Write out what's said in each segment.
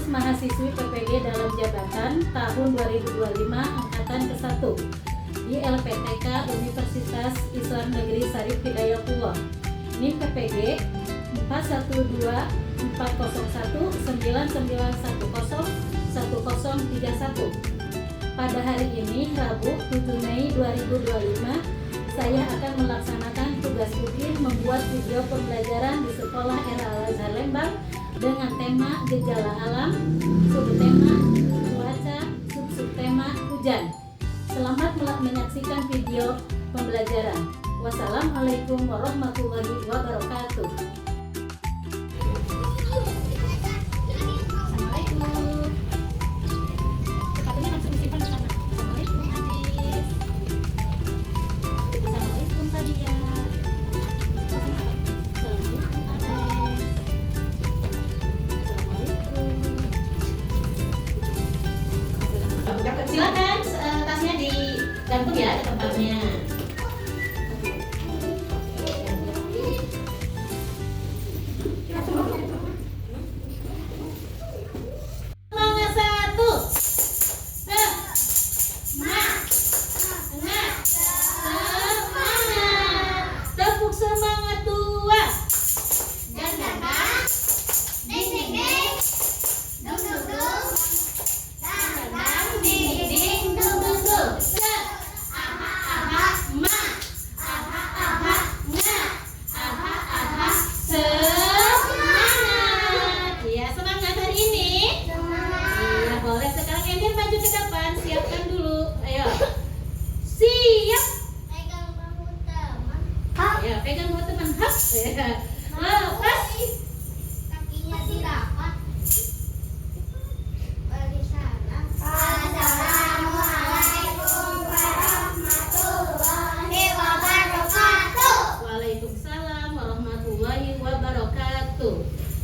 khusus mahasiswi PPG dalam jabatan tahun 2025 angkatan ke-1 di LPTK Universitas Islam Negeri Syarif Hidayatullah. NIM PPG 412-401-9910-1031. Pada hari ini, Rabu 7 Mei 2025, saya akan melaksanakan tugas ukir membuat video pembelajaran di Sekolah Era Al-Azhar Lembang dengan tema gejala alam, subtema cuaca, subtema hujan. Selamat menyaksikan video pembelajaran. Wassalamualaikum warahmatullahi wabarakatuh. Silakan tasnya digantung ya ke tempatnya. Semangat satu, semangat, tepuk semangat dua, ding ding ding, dung dung dung. Ding ding dung dung dung. Aha aha ma. Aha aha nga. Aha aha semangat. Iya, semangat hari ini. Iya, boleh sekarang Emir maju ke depan, siapkan dulu. Ayo. Siap. Pegang bahu teman. Ayo, pegang buat teman. Hap. Lepas. Kakinya dirapat. Bagi salam. Assalamualaikum warahmatullahi wabarakatuh. Waalaikumsalam warahmatullahi wabarakatuh.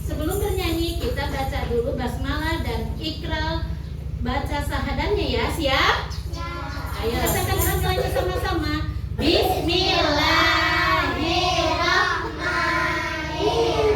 Sebelum bernyanyi kita baca dulu basmalah dan ikrar baca syahadatnya ya. Siap? Ayo bacakan basmalahnya sama-sama. Bismillahirrahmanirrahim.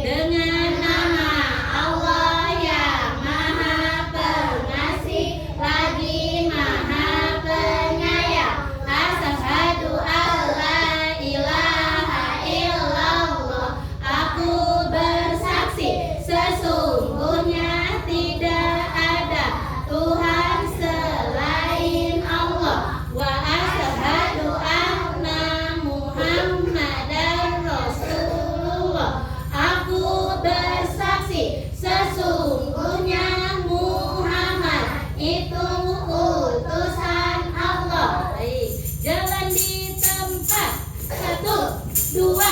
Dengan nama Allah yang Maha Pengasih lagi Maha Penyayang. Asyhadu alla ilaha illallah. Aku bersaksi sesungguhnya tidak ada Tuhan selain Allah. Wa asyhadu anna Muhammadar Rasulullah. Aku bersaksi sesungguhnya Muhammad itu utusan Allah. Baik, jalan di tempat. Satu, dua,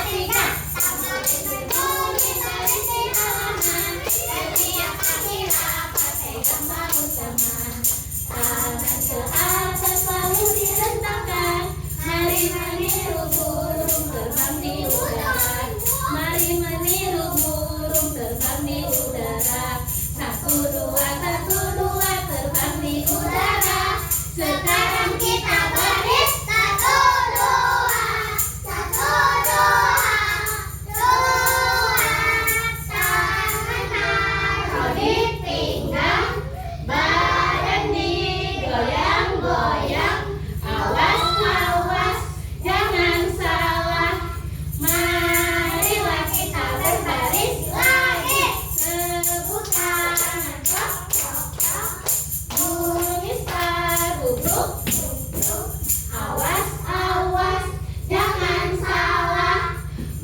tiga. Sama bumi dari halaman. Setiap kaki rapat pegang bahu teman. Tangan ke atas lalu direntangkan. Mari meniru burung terbang di udara. Mari meniru burung terbang di udara. Satu dua terbang di udara. Sekarang kita baris. Satu, dua, tangan taruh di Pinggang, badan digoyang-goyang. Awas, awas, jangan salah. Marilah kita berbaris lagi. Tepuk tangan, tok, tok, tok. Bunyi star, gubruk, gubruk. Awas, awas, jangan salah.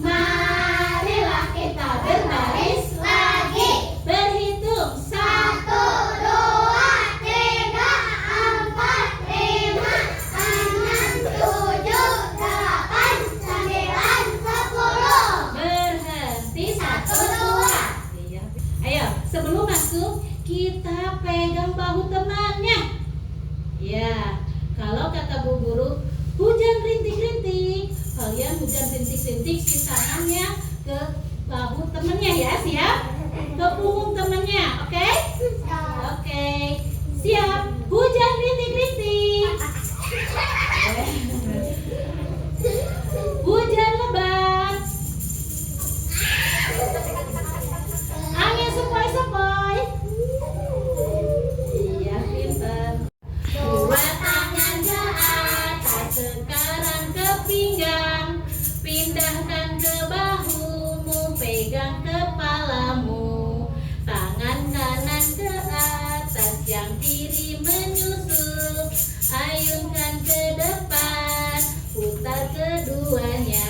Marilah kita berbaris lagi. Berhitung Satu, dua, tiga, empat, lima, enam, tujuh, delapan, sembilan, sepuluh. berhenti. Satu, dua. Iya. Ayo, sebelum masuk kita pegang bahu temannya. Ya, kalau kata Bu Guru, hujan rintik-rintik, kalian hujan rintik-rintik si tangannya ke bahu temennya ya. Siap? Ke punggung temennya. Oke? Oke. Siap. Hujan rintik-rintik. Hujan lebat. Pindahkan ke bahumu, pegang kepalamu. Tangan kanan ke atas, yang kiri menyusul. Ayunkan ke depan, putar keduanya.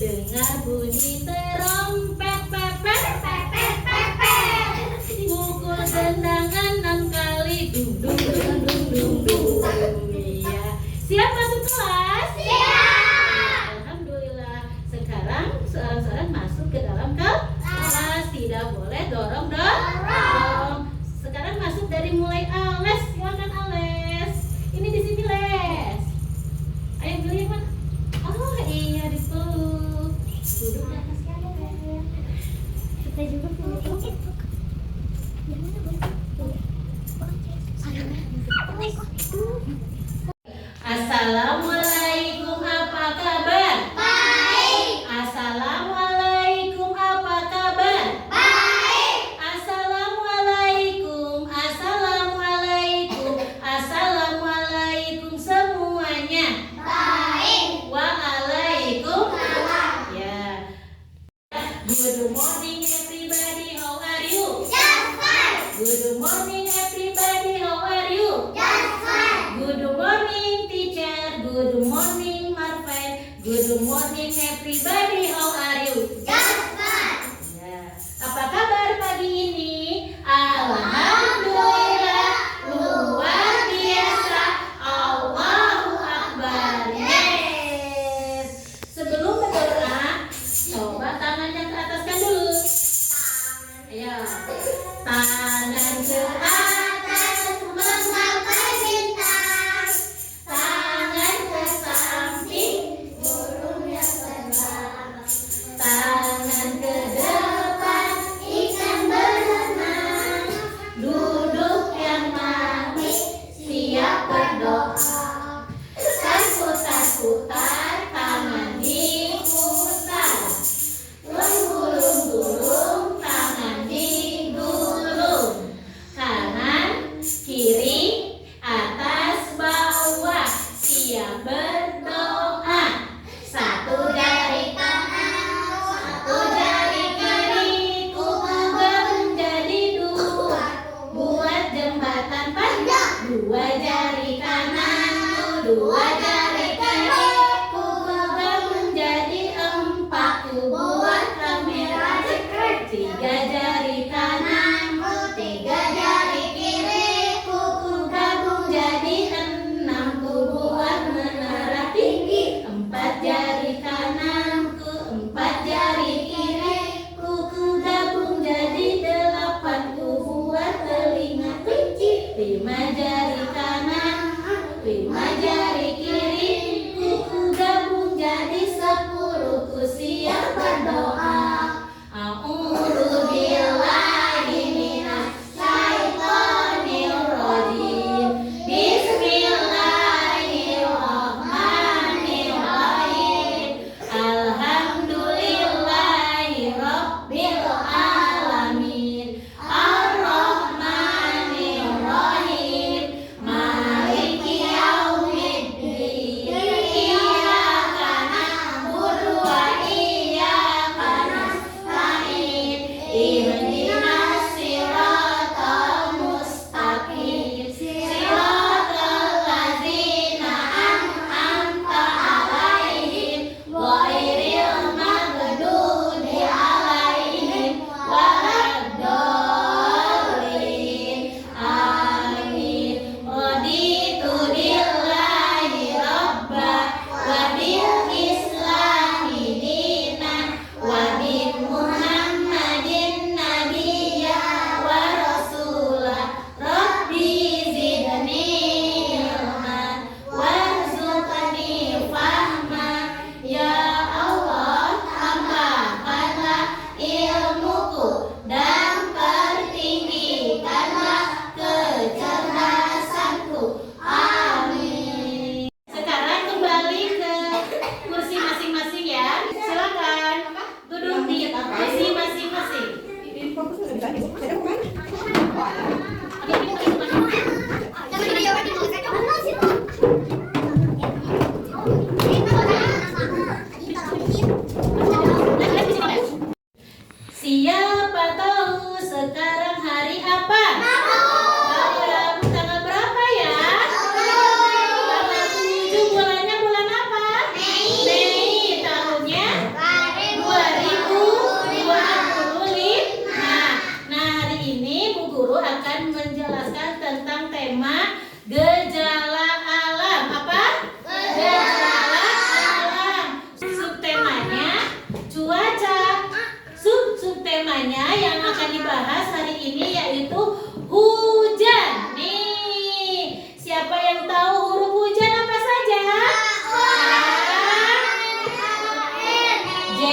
Dengar bunyi terompet, pepet, pepet, pepet. Pukul tendangan 6 kali, dung dung dung dung dung dung. Iya. Siap masuk kelas? Siap. Alhamdulillah. Sekarang seorang-seorang masuk ke dalam kelas. Tidak boleh dorong. Sekarang masuk dari mulai les. Silakan les. Ini di sini les. Ayo dulu yang mana? Oh iya, dipeluk. Duduk di atas karpet. Kita juga punya. Assalamualaikum, apa kabar? Baik. Assalamualaikum, apa kabar? Baik. Assalamualaikum, assalamualaikum, assalamualaikum semuanya. Baik. Waalaikumsalam. Ya. Good morning everybody, how are you? Just fine. Good morning everybody, how are you? Just fine. Good morning teacher, good morning Marvel, good morning everybody, how are you? Just fine. Ya. Apa kabar pagi ini? Alhamdulillah, luar biasa. Allahu Akbar. Yes. Sebelum berdoa, coba tangannya ke ataskan dulu. Ayo. Tangan ke atas Menggapai bintang. tangan ke samping, Burung yang terbang. tangan temanya yang akan dibahas hari ini yaitu hujan. Nih, siapa yang tahu huruf hujan apa saja? A, J,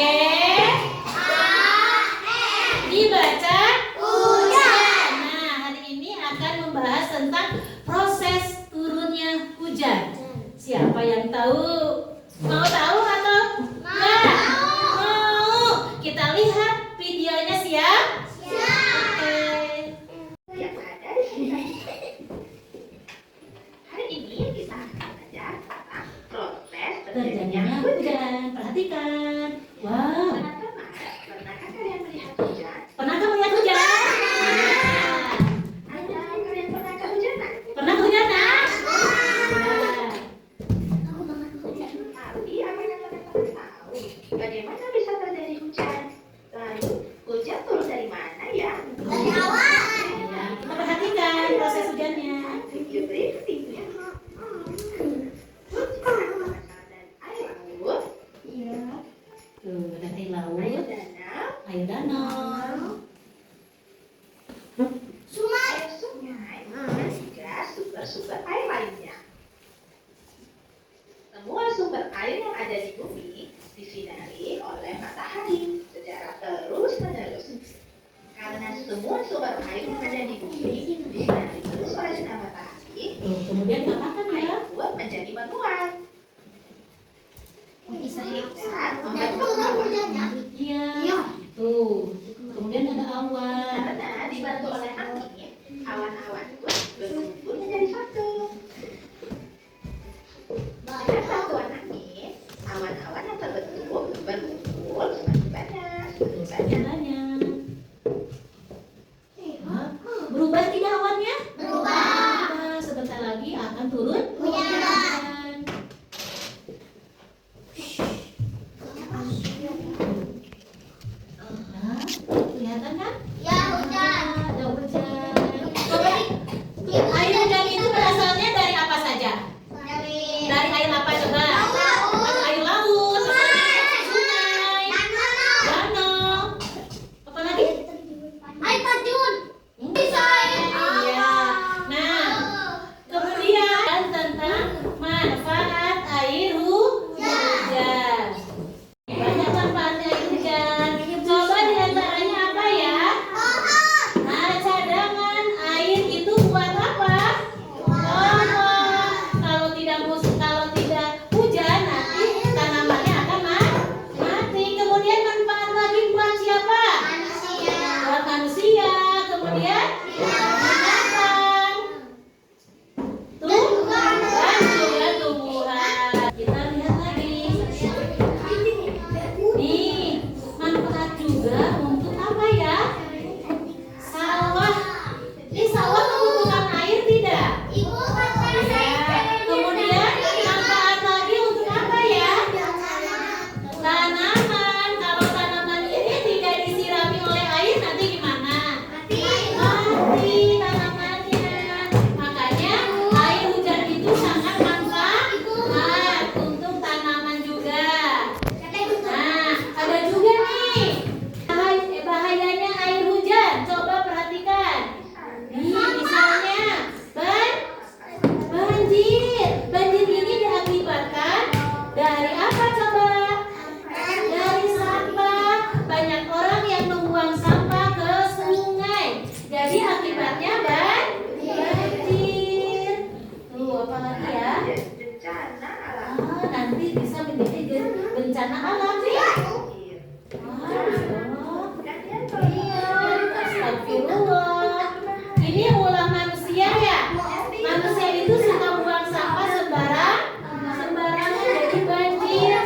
dibaca hujan. Nah, hari ini akan membahas tentang proses turunnya hujan. Siapa yang tahu? Mau tahu atau enggak? Mau. Kita lihat videonya, siap? Oke. Yang ada di sekitar kita. Hari ini kita akan belajar tentang proses terjadinya Terjadinya hujan. hujan. Perhatikan. Wow. Teman-teman, pernahkah kalian melihat hujan? Pernahkah melihat hujan? Ada kalian pernah kehujanan? Pernah kehujanan? Tapi apakah kalian pernah tahu bagaimana bisa terjadi hujan? Lalu hujan turun dari mana ya? Ya, kita perhatikan proses hujannya. Yuk, berikutnya. Hujan berasal dari air laut, Tuh, dari air laut, danau, air danau, air sungai, dan juga sumber-sumber air lainnya. Semua sumber air yang ada di bumi disinari oleh matahari secara terus-menerus. Karena semua sumber air yang ada di bumi disinari terus oleh sinar matahari, tuh, kemudian diapakan ya? air pun menjadi menguap. Dan membentuk awan. Iya. Tuh, kemudian ada awan. Karena dibantu oleh angin, awan-awan pun berkumpul menjadi satu. Dengan bantuan angin, awan-awan yang terbentuk berkumpul semakin banyak, semakin banyak. Jalannya. Hah? Berubah tidak awannya? Berubah. Sebentar lagi akan turun hujan. Nah, kelihatan kan? Ada hujan. Air hujan itu berasalnya dari apa saja? Dari air apa coba? Air laut, sungai, danau, apa lagi? Iya. Nah, kemudian tentang manfaat air hujan. Banyak manfaat air hujan. Coba diantaranya apa ya? Nah, cadangan air itu buat apa? Kalau tidak hujan nanti tanamannya akan mati. Kemudian manfaat lagi buat siapa? Buat manusia. Kemudian binatang. Tumbuhan dan juga tumbuhan. Kita lihat lagi. Nih, manfaat juga untuk apa ya? Sawah. Ini sawah membutuhkan air tidak? Kemudian manfaat lagi untuk apa ya? Tanaman. Kalau tanaman ini tidak disirami oleh air nanti gimana? Mati tanamannya. Makanya air hujan itu sangat manfaat untuk tanaman juga. Nah, ada juga nih bahayanya air hujan. Coba perhatikan. Nih, misalnya banjir. Banjir ini diakibatkan dari apa coba? Dari sampah. Banyak orang yang membuang sampah ke sungai. Jadi akibatnya banjir. Tuh, apa lagi ya? Bencana alam. Nanti bisa menjadi bencana alam nih. Kalian Iya, astagfirullah. Ini ulah manusia ya. Manusia itu suka buang sampah sembarangan jadi banjir.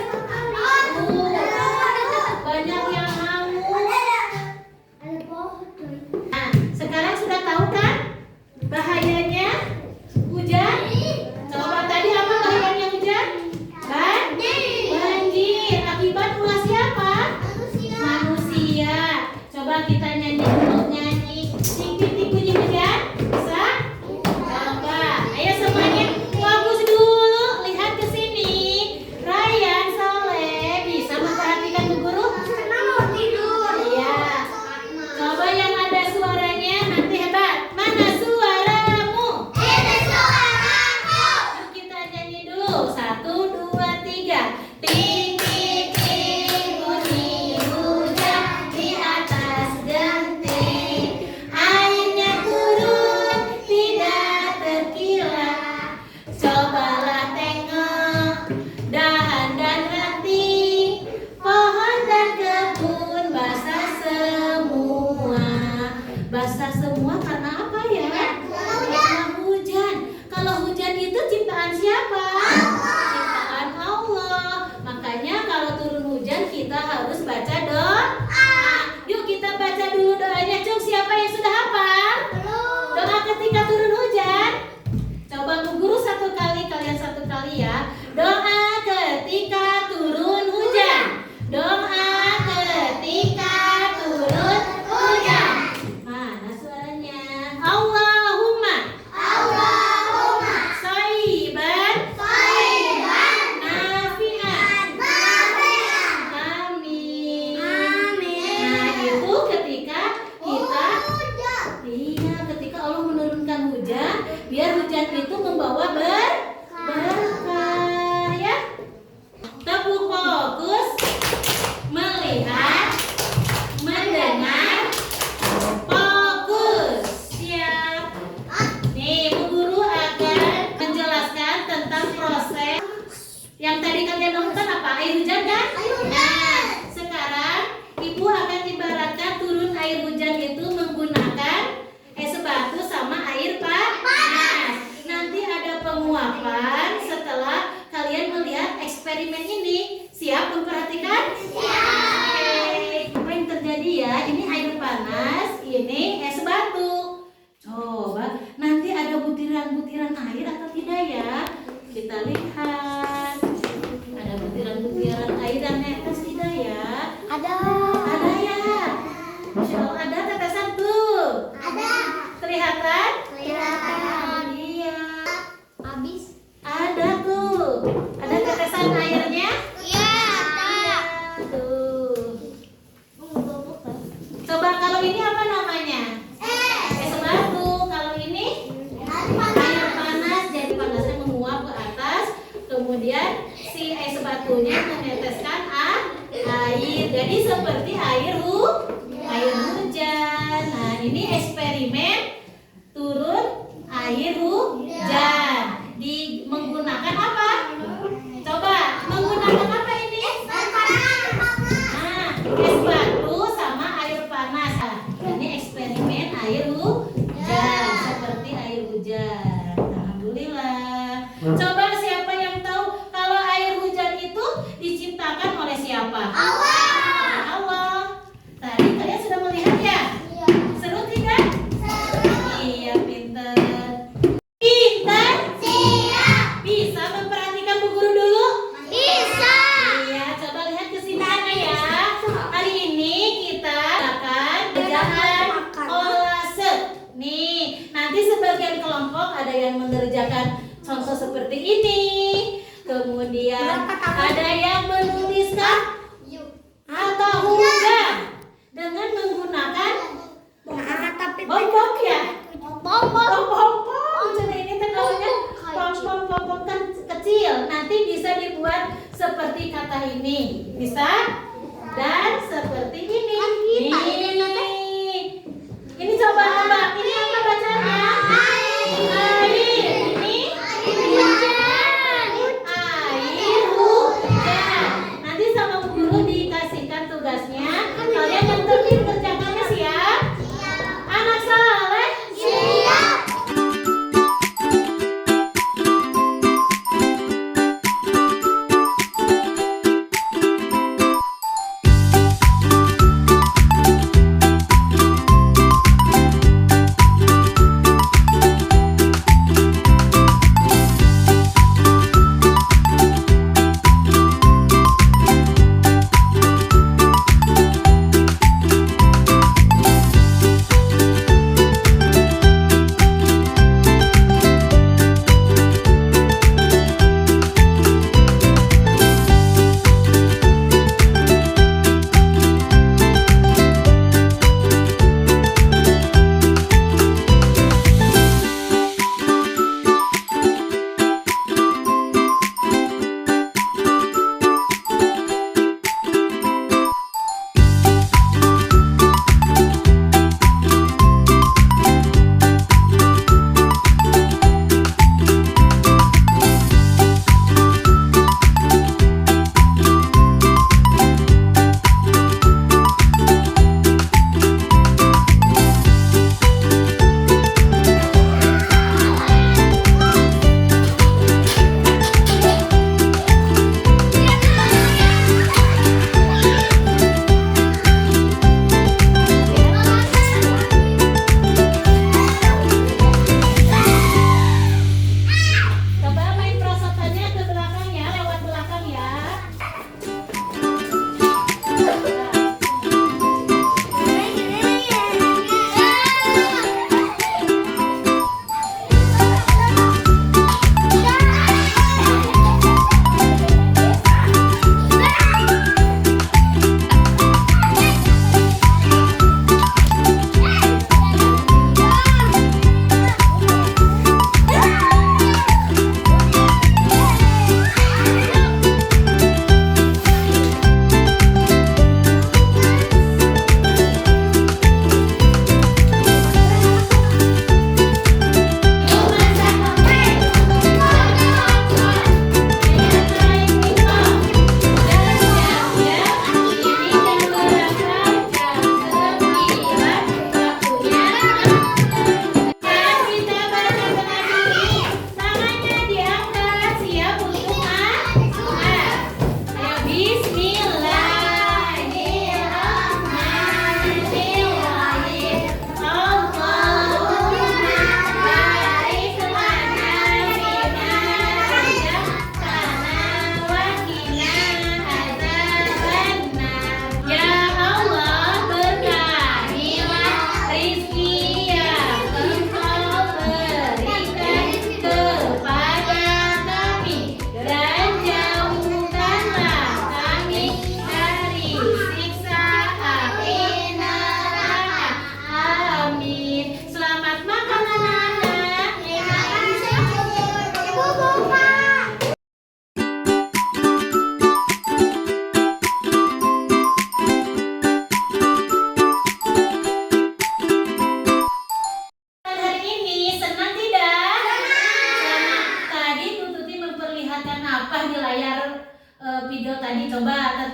Banyak yang hangus. Nah, sekarang sudah tahu kan bahayanya hujan? Coba tadi apa bahayanya hujan? Banjir. Akibat kita harus baca doa. Yuk kita baca dulu doanya. Cung, siapa yang sudah hafal? Doa ketika turun hujan. Coba Bu Guru satu kali, kalian satu kali ya. Doa ketika turun hujan. Doa ketika turun hujan. Mana suaranya? Allahumma shayyiban nafi'an. Amin. Nah, itu ketika kita ketika Allah menurunkan hujan, biar hujan itu membawa berkah ya. Teguh fokus, melihat, mendengar, fokus. Siap. Nih, Bu Guru akan menjelaskan tentang proses yang tadi kalian nonton apa? Air hujan kan? Nah, sekarang Ibu akan ibaratkan turun air hujan itu menggunakan es batu sama air panas. Nanti ada penguapan setelah kalian melihat eksperimen ini. Siap memperhatikan? Siap. Apa yang terjadi ya? Ini air panas, ini es batu. Coba nanti ada butiran-butiran air atau tidak ya? Kita lihat. Ada butiran-butiran air yang netes tidak ya? Ada ya. Masya Allah, ada tetesan tuh. Kelihatan? Iya. Ada tuh. Ada tetesan airnya? Tuh. Coba kalau ini apa namanya? Es batu. Kalau ini air panas, jadi panasnya menguap ke atas. Kemudian si es batunya meneteskan air. Jadi seperti air hujan. Nah, ini eksperimen turun air hujan. Menggunakan apa? Coba, menggunakan apa ini? Nah, es batu sama air panas. Ini eksperimen air hujan, seperti air hujan. Alhamdulillah. Coba siapa yang tahu kalau air hujan itu diciptakan oleh siapa? Allah. Tadi kalian sudah melihat ya? Seru tidak? Iya, pinter. Bisa memperhatikan Bu Guru dulu? Iya, coba lihat ke sini ya. Hari ini kita akan kerjaan kolase. Nih, nanti sebagian kelompok ada yang mengerjakan contoh seperti ini. Kemudian ada yang menuliskan kata hujan dengan menggunakan bom-bom ya. Bom-bom. Jadi ini namanya pom-pom kan kecil. Nanti bisa dibuat seperti kata ini. Bisa? Dan seperti ini. Ini coba. Ini apa bacanya? Air. Ini hujan. Air hujan. Nanti sama Bu Guru dikasihkan tugasnya. Kalian yang tertib kerjakannya siap? Anak saleh?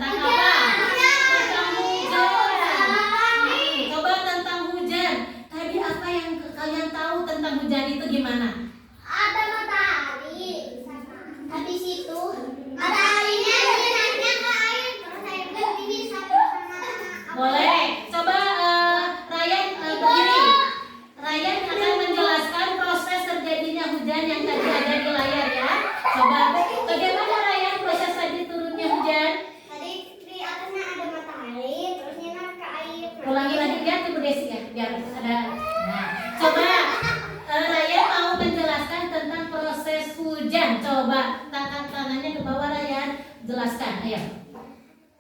Tentang apa? Tentang hujan. Coba tentang hujan. Tadi apa yang kalian tahu tentang hujan itu gimana? Ada matahari. Habis itu mataharinya sinar-nya ke air terus air berdiri satu sama apa? Boleh. Coba Ryan berdiri. Ryan akan menjelaskan proses terjadinya hujan yang tadi ada di layar ya. Coba bagaimana Ryan proses tadi turunnya hujan? Tadi di atasnya ada matahari terus sinar ke air. Ulangi lagi biar Ibu Desi ya, biar ada. Nah, coba Ryan mau menjelaskan tentang proses hujan. Coba angkat tangannya ke bawah Ryan, jelaskan. Ayo.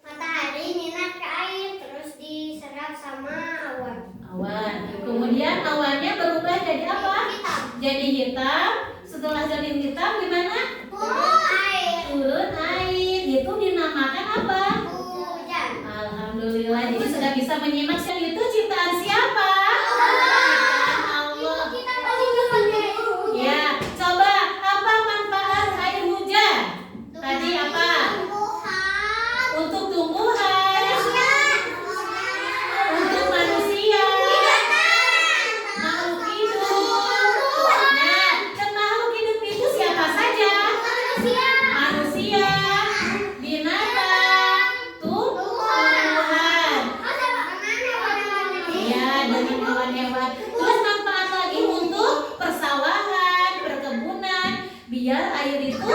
Matahari sinar ke air terus diserap sama awan. Awan. Kemudian awannya berubah jadi apa? Hitam. Jadi hitam. Setelah jadi hitam gimana? Turun air. Turun air. Itu dinamakan apa? Hujan. Alhamdulillah. Jadi sudah bisa menyimak itu ciptaan siapa? Ciptaan Allah. Kita masih pakai Ya, coba apa manfaat air hujan? Tadi apa? Tumbuhan. Untuk tumbuhan, untuk manusia, makhluk hidup. Nah, dan makhluk hidup itu siapa saja? Manusia, binatang, tumbuhan. Ya, dari hewan-hewan. Terus manfaat lagi untuk persawahan, perkebunan, biar air itu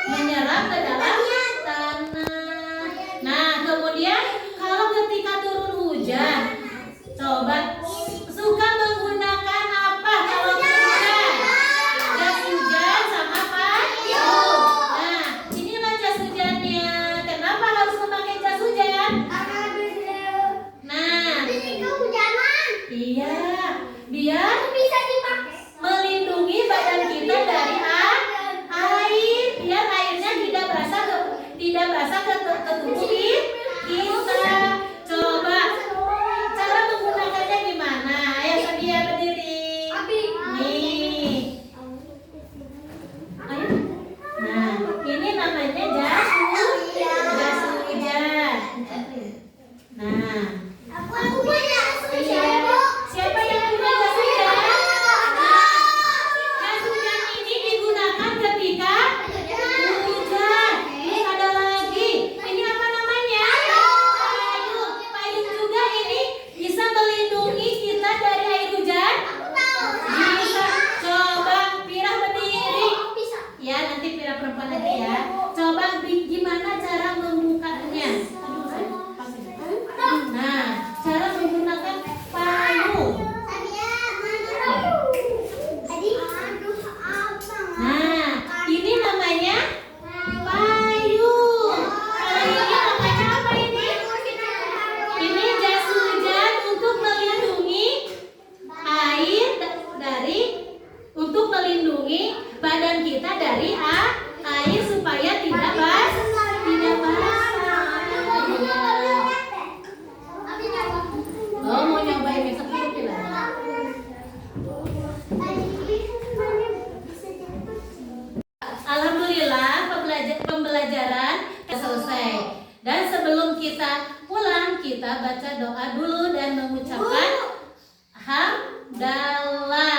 menyerap ke dalam tanah. Nah, kemudian kalau ketika turun hujan, coba suka menggunakan apa kalau hujan? Jas hujan sama payung. Nah, inilah jas hujannya. Kenapa harus memakai jas hujan? Nah, iya, biar melindungi badan kita dari air, biar airnya tidak basah ke tubuh kita. Coba cara menggunakannya gimana? Ayo Sadia berdiri. Nih. Ayo. Nah, ini namanya jas hujan. Nah, iya. Siapa yang punya jas hujan? Jas hujan ini digunakan ketika hujan. Terus ada lagi. Ini apa namanya? Payung. Payung juga ini bisa melindungi kita dari air hujan. Bisa. Coba Pira berdiri. Ya, nanti Pira perempuan lagi ya. Coba gimana cara membukanya? Nah, cara menggunakan payung. Nah, ini namanya payung. Kalau ini namanya apa ini? Ini jas hujan untuk melindungi air untuk melindungi badan kita dari air supaya tidak basah. Oh, mau nyobain besok itu lah. Alhamdulillah pembelajaran selesai. Dan sebelum kita pulang, kita baca doa dulu dan mengucapkan hamdalah.